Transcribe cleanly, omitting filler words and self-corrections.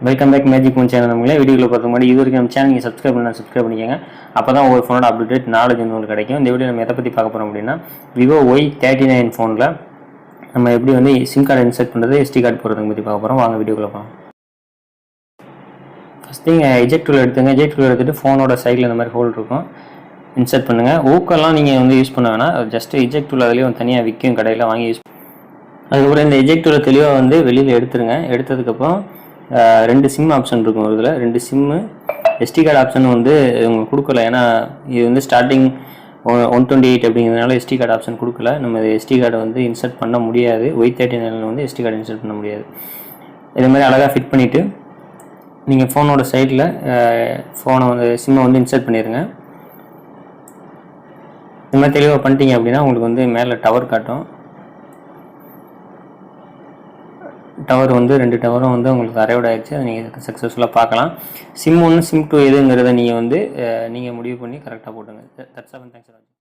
Welcome back magic phone channel. நம்மளே வீடியோவில் பார்க்க முன்னாடி இது வரைக்கும் நம்ம சேனல் நீங்கள் சப்ஸ்கிரைப் பண்ணிக்கோங்க. அப்போ தான் ஒவ்வொரு ஃபோனோட அப்டேட் நாலேஜ் வந்து உங்களுக்கு கிடைக்கும். இந்த வீடியோ நம்ம எதை பற்றி பார்க்க போகிறோம் அப்படின்னா, விவோ Y39 ஃபோனில் நம்ம எப்படி வந்து சிம் கார்டு இன்சர்ட் பண்ணுறது, எஸ்டி கார்டு போடுறதுக்கு பற்றி பார்க்க போகிறோம். வாங்க வீடியோக்குள்ள போகலாம். ஃபஸ்ட் திங் எஜெக்ட் டூல் எடுத்துங்க. எஜெக்ட் டூல் எடுத்துகிட்டு ஃபோனோட சைடில் இந்த மாதிரி ஹோல் இருக்கும், இன்சர்ட் பண்ணுங்கள். ஊக்கெல்லாம் நீங்கள் வந்து யூஸ் பண்ண வேணாம், ஜஸ்ட் எஜெக்ட் டூல் அதிலேயே தனியாக விற்கும், கடையில் வாங்கி யூஸ். அதுக்கப்புறம் இந்த எஜெக்ட் டூலை தெளிவாக வந்து வெளியில் எடுத்துருங்க. எடுத்ததுக்கப்புறம் 2 சிம் ஆப்ஷன் இருக்கும். இதில் 2 சிம்மு எஸ்டி கார்டு ஆப்ஷன் வந்து உங்களுக்கு கொடுக்கல. ஏன்னா இது வந்து ஸ்டார்டிங் 128 அப்படிங்கிறதுனால எஸ்டி கார்டு ஆப்ஷன் கொடுக்கல. நம்ம எஸ்டி கார்டை வந்து இன்சர்ட் பண்ண முடியாது. Y39 வந்து எஸ்டி கார்டு இன்சர்ட் பண்ண முடியாது. இது மாதிரி அழகாக ஃபிட் பண்ணிவிட்டு நீங்கள் ஃபோனோட சைடில் ஃபோனை வந்து சிம்மை வந்து இன்சர்ட் பண்ணிடுங்க. இது மாதிரி தெளிவாக பண்ணிட்டீங்க அப்படின்னா உங்களுக்கு வந்து மேலே டவர் காட்டும். டவர் வந்து 2 டவரும் வந்து உங்களுக்கு அரைவோட ஆயிடுச்சு. அதை நீங்கள் சக்ஸஸ்ஃபுல்லாக பார்க்கலாம். சிம் 1 சிம் 2 எதுங்கிறத நீங்கள் வந்து நீங்கள் முடிவு பண்ணி கரெக்டாக போட்டுங்க. That's all. தேங்க்ஸ்.